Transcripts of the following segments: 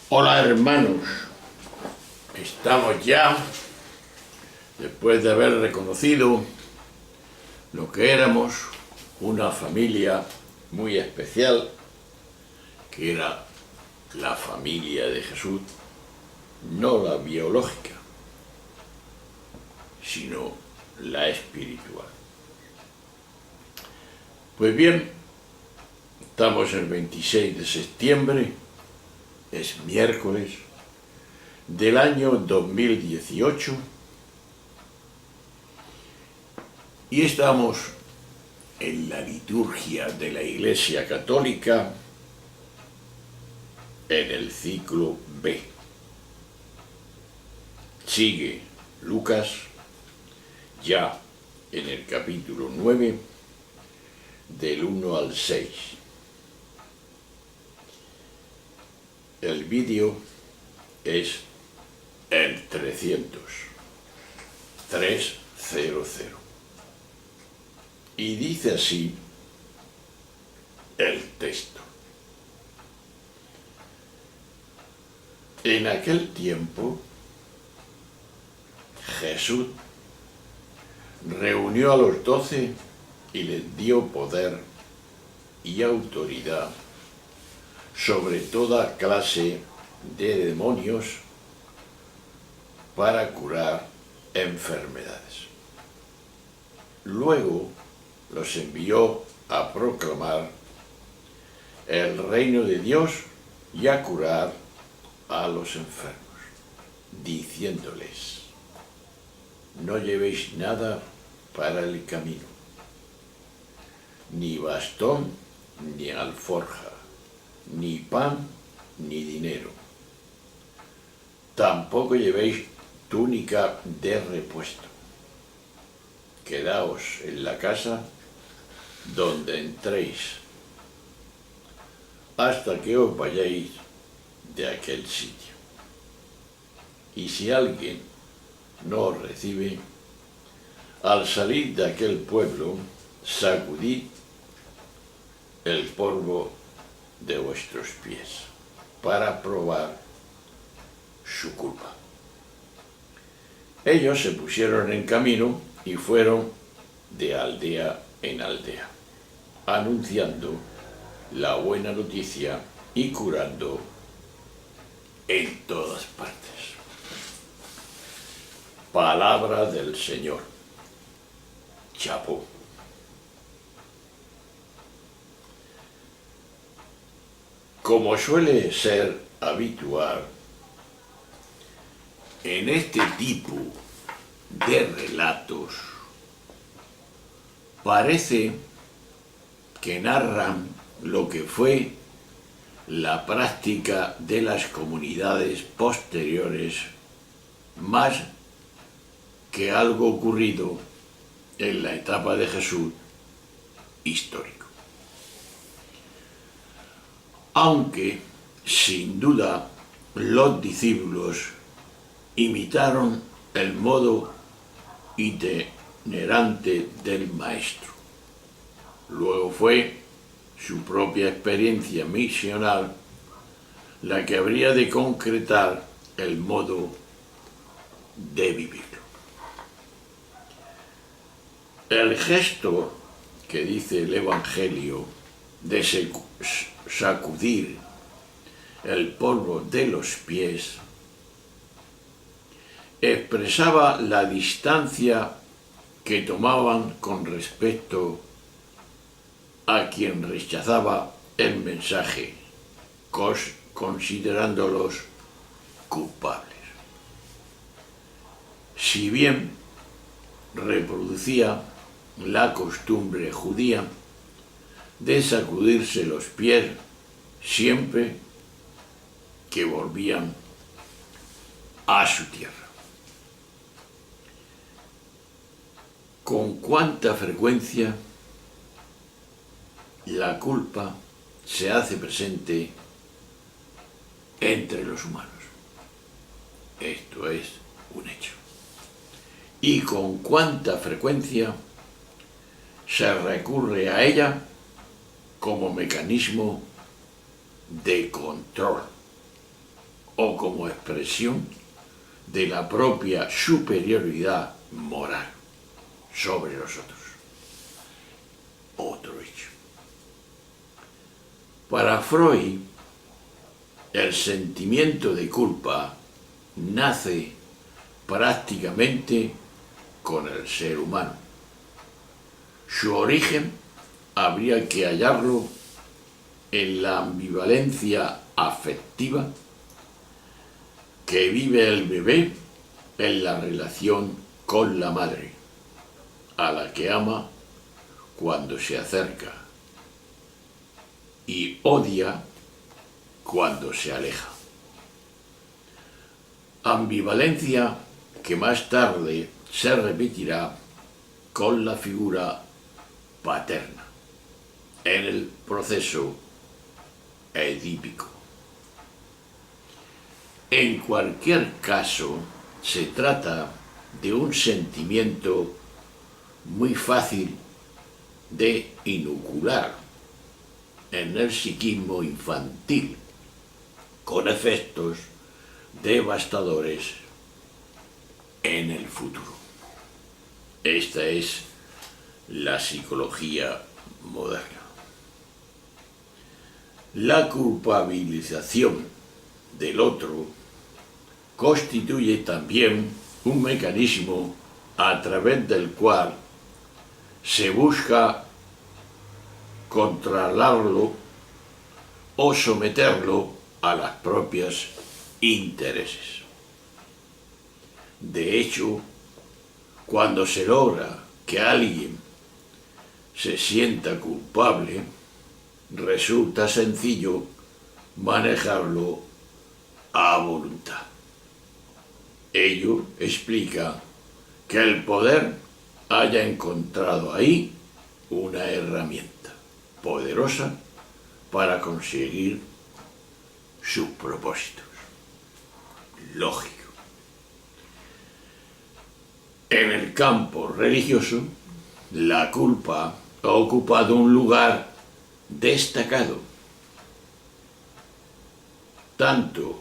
Hola hermanos, estamos ya, después de haber reconocido lo que éramos, una familia muy especial, que era la familia de Jesús, no la biológica, sino la espiritual. Pues bien, estamos el 26 de septiembre, es miércoles, del año 2018, y estamos en la liturgia de la Iglesia Católica en el ciclo B. Sigue Lucas, ya en el capítulo 9, del 1 al 6. El vídeo es el 300. Y dice así el texto. En aquel tiempo, Jesús reunió a los 12 y les dio poder y autoridad sobre toda clase de demonios para curar enfermedades. Luego los envió a proclamar el reino de Dios y a curar a los enfermos, diciéndoles: no llevéis nada para el camino, ni bastón, ni alforja, ni pan, ni dinero. Tampoco llevéis túnica de repuesto. Quedaos en la casa donde entréis, hasta que os vayáis de aquel sitio. Y si alguien no os recibe, al salir de aquel pueblo, sacudid el polvo de vuestros pies para probar su culpa. Ellos se pusieron en camino y fueron de aldea en aldea, anunciando la buena noticia y curando en todas partes. Palabra del Señor. Chapó. Como suele ser habitual, en este tipo de relatos parece que narran lo que fue la práctica de las comunidades posteriores más que algo ocurrido en la etapa de Jesús histórico. Aunque, sin duda, los discípulos imitaron el modo itinerante del Maestro. Luego fue su propia experiencia misional la que habría de concretar el modo de vivir. El gesto que dice el Evangelio de sacudir el polvo de los pies expresaba la distancia que tomaban con respecto a quien rechazaba el mensaje, considerándolos culpables. Si bien reproducía la costumbre judía de sacudirse los pies siempre que volvían a su tierra. ¿Con cuánta frecuencia la culpa se hace presente entre los humanos? Esto es un hecho. ¿Y con cuánta frecuencia se recurre a ella como mecanismo de control? o como expresión de la propia superioridad moral sobre los otros. Otro hecho. Para Freud, el sentimiento de culpa nace prácticamente con el ser humano. Su origen habría que hallarlo en la ambivalencia afectiva que vive el bebé en la relación con la madre, a la que ama cuando se acerca y odia cuando se aleja. Ambivalencia que más tarde se repetirá con la figura paterna en el proceso edípico. En cualquier caso, se trata de un sentimiento muy fácil de inocular en el psiquismo infantil, con efectos devastadores en el futuro. Esta es la psicología moderna. La culpabilización del otro constituye también un mecanismo a través del cual se busca controlarlo o someterlo a las propias intereses. De hecho, cuando se logra que alguien se sienta culpable, resulta sencillo manejarlo a voluntad. Ello explica que el poder haya encontrado ahí una herramienta poderosa para conseguir sus propósitos. Lógico. En el campo religioso, la culpa ha ocupado un lugar destacado, tanto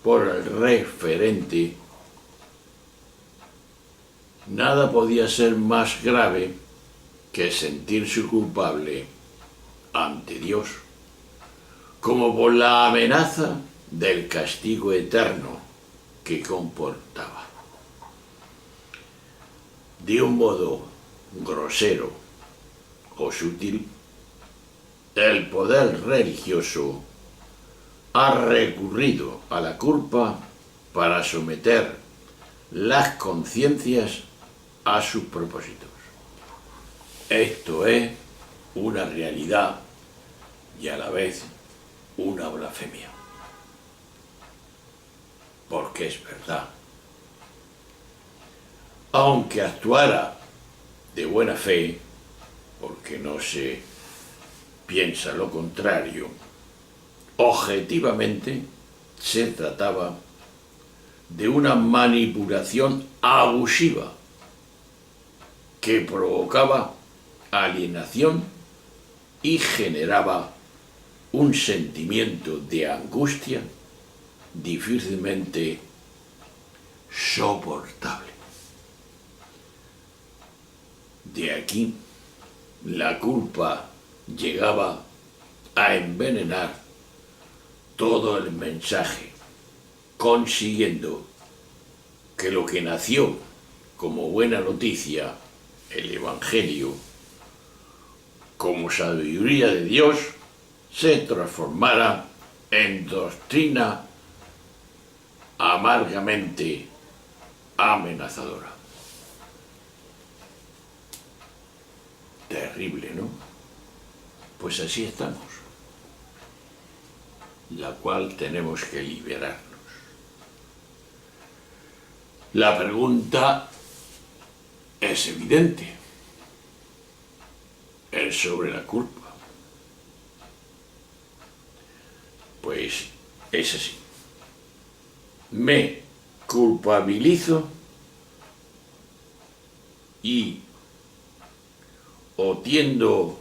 por el referente. Nada podía ser más grave que sentirse culpable ante Dios, como por la amenaza del castigo eterno que comportaba. De un modo grosero o sutil, el poder religioso ha recurrido a la culpa para someter las conciencias a sus propósitos. Esto es una realidad y a la vez una blasfemia. Porque es verdad. Aunque actuara de buena fe, porque no se piensa lo contrario, objetivamente se trataba de una manipulación abusiva que provocaba alienación y generaba un sentimiento de angustia difícilmente soportable. De aquí, la culpa llegaba a envenenar todo el mensaje, consiguiendo que lo que nació como buena noticia, el Evangelio, como sabiduría de Dios, se transformara en doctrina amargamente amenazadora. Terrible, ¿no? Pues así estamos, la cual tenemos que liberarnos. La pregunta es evidente, es sobre la culpa. Pues es así. Me culpabilizo y o tiendo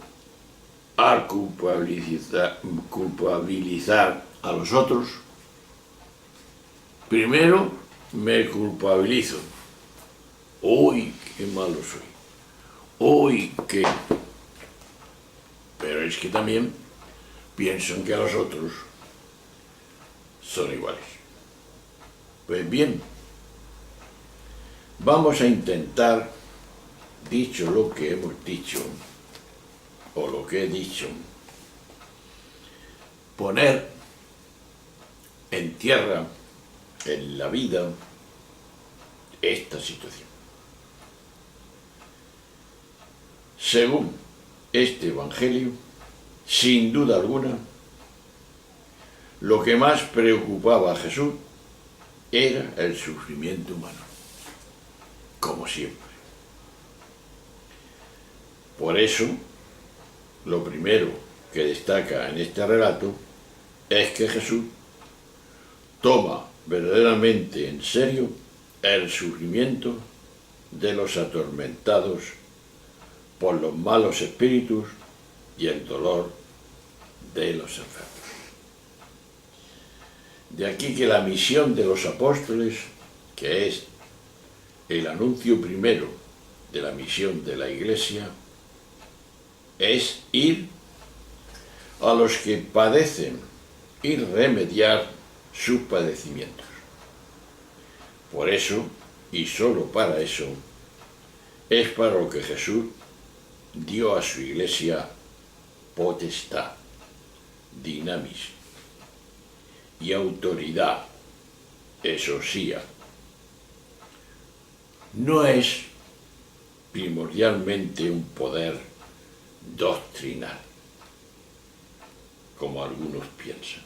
a culpabilizar a los otros, Primero me culpabilizo. Uy, qué malo soy. Uy, qué... Pero es que también pienso en que los otros son iguales. Pues bien, vamos a intentar, dicho lo que hemos dicho, o lo que he dicho, poner en tierra, en la vida, esta situación. Según este Evangelio, sin duda alguna, lo que más preocupaba a Jesús era el sufrimiento humano, como siempre. Por eso, lo primero que destaca en este relato es que Jesús toma verdaderamente en serio el sufrimiento de los atormentados por los malos espíritus y el dolor de los enfermos. De aquí que la misión de los apóstoles, que es el anuncio primero de la misión de la Iglesia, es ir a los que padecen y remediar sus padecimientos. Por eso, y solo para eso, es para lo que Jesús dio a su Iglesia potestad, dinamis y autoridad, exousia. No es primordialmente un poder doctrinal, como algunos piensan,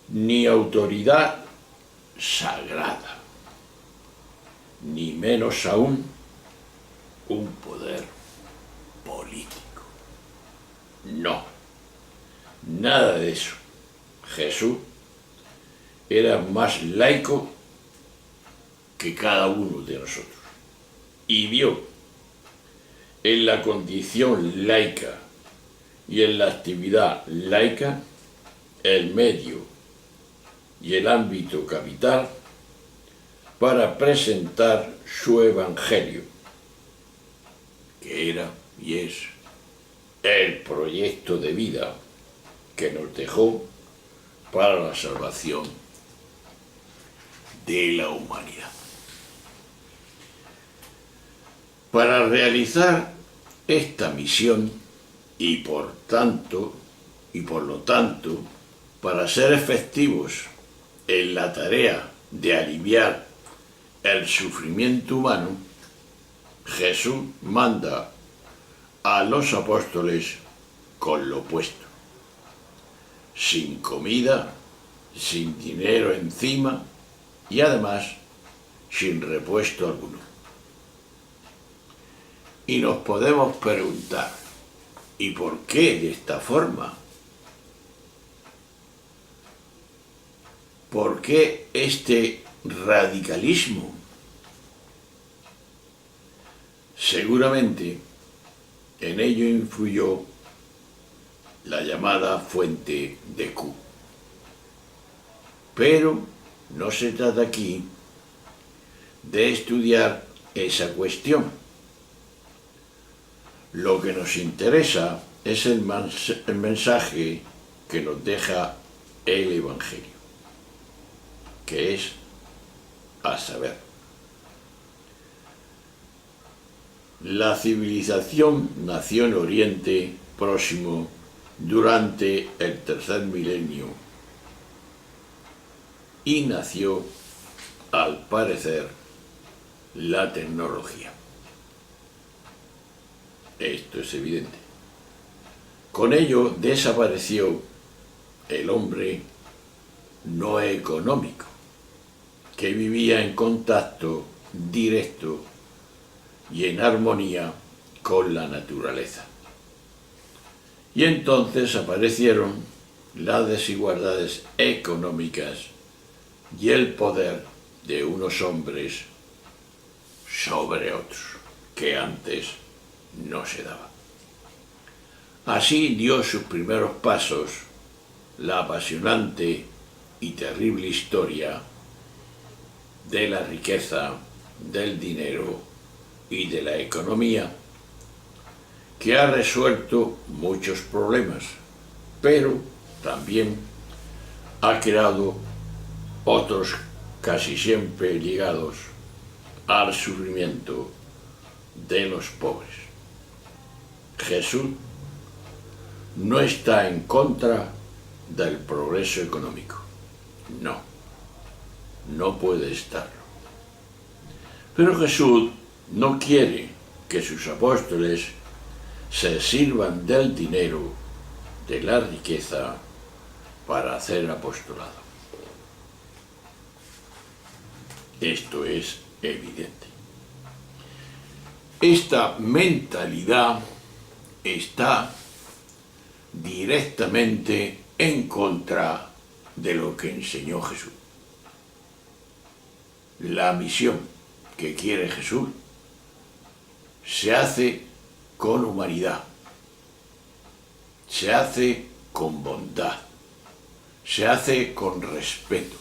ni autoridad sagrada, ni menos aún un poder político. No, nada de eso. Jesús era más laico que cada uno de nosotros y vio en la condición laica y en la actividad laica el medio y el ámbito capital para presentar su evangelio, que era y es el proyecto de vida que nos dejó para la salvación de la humanidad. Para realizar esta misión y por lo tanto, para ser efectivos en la tarea de aliviar el sufrimiento humano, Jesús manda a los apóstoles con lo puesto, sin comida, sin dinero encima y además sin repuesto alguno. Y nos podemos preguntar, ¿y por qué de esta forma? ¿Por qué este radicalismo? Seguramente en ello influyó la llamada fuente de Q. Pero no se trata aquí de estudiar esa cuestión. Lo que nos interesa es el mensaje que nos deja el Evangelio, que es, a saber, la civilización nació en Oriente Próximo durante el tercer milenio y nació, al parecer, la tecnología. Esto es evidente. Con ello desapareció el hombre no económico, que vivía en contacto directo y en armonía con la naturaleza. Y entonces aparecieron las desigualdades económicas y el poder de unos hombres sobre otros, que antes no se daba. Así dio sus primeros pasos la apasionante y terrible historia de la riqueza, del dinero y de la economía, que ha resuelto muchos problemas, pero también ha creado otros casi siempre ligados al sufrimiento de los pobres. Jesús no está en contra del progreso económico, no puede estarlo. Pero Jesús no quiere que sus apóstoles se sirvan del dinero, de la riqueza, para hacer apostolado. Esto es evidente. Esta mentalidad está directamente en contra de lo que enseñó Jesús. La misión que quiere Jesús se hace con humanidad, se hace con bondad, se hace con respeto,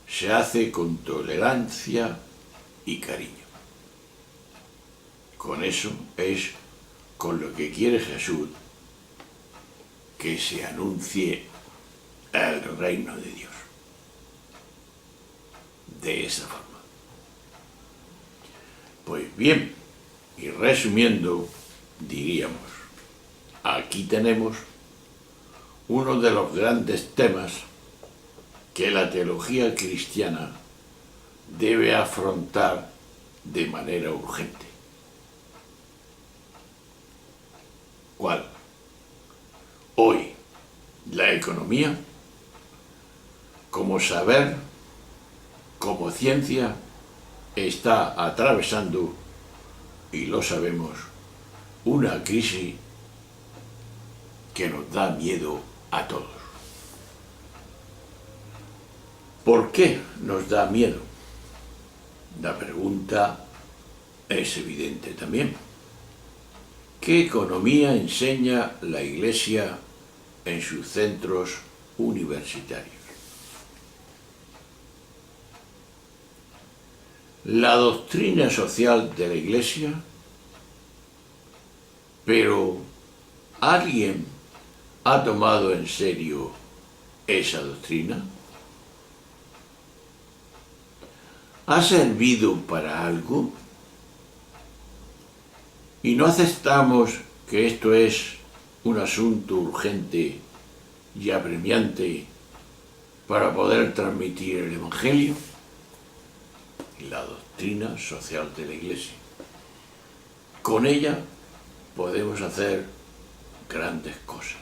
se hace con tolerancia y cariño. Con eso es con lo que quiere Jesús que se anuncie el reino de Dios. De esa forma. Pues bien, y resumiendo, diríamos, aquí tenemos uno de los grandes temas que la teología cristiana debe afrontar de manera urgente. ¿Cuál? Hoy, la economía, como saber, como ciencia, está atravesando, y lo sabemos, una crisis que nos da miedo a todos. ¿Por qué nos da miedo? La pregunta es evidente también. ¿Qué economía enseña la Iglesia en sus centros universitarios? La doctrina social de la Iglesia, pero ¿alguien ha tomado en serio esa doctrina? ¿Ha servido para algo? ¿Y no aceptamos que esto es un asunto urgente y apremiante para poder transmitir el Evangelio? La doctrina social de la Iglesia. Con ella podemos hacer grandes cosas,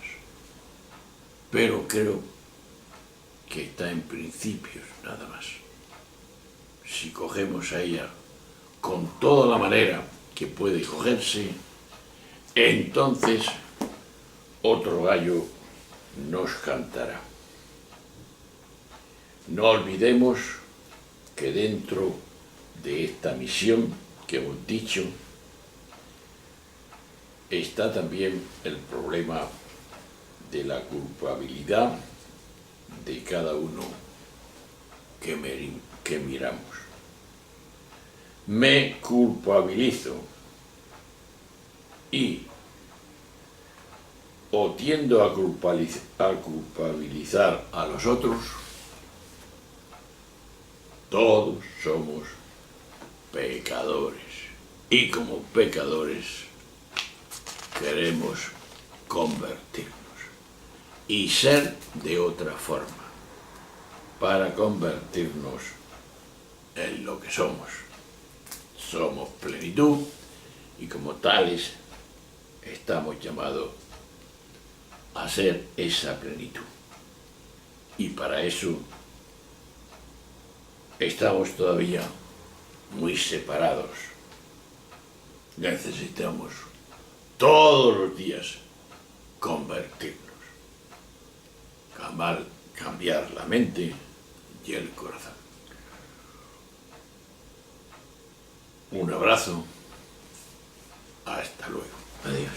pero creo que está en principios nada más. Si cogemos a ella con toda la manera que puede cogerse, entonces otro gallo nos cantará. No olvidemos que dentro de esta misión que hemos dicho está también el problema de la culpabilidad de cada uno que miramos. Me culpabilizo y o tiendo a culpabilizar a los otros. Todos somos pecadores y como pecadores queremos convertirnos y ser de otra forma para convertirnos en lo que somos. Somos plenitud y como tales estamos llamados a ser esa plenitud. Y para eso estamos todavía muy separados. Necesitamos todos los días convertirnos, cambiar la mente y el corazón. Un abrazo. Hasta luego. Adiós.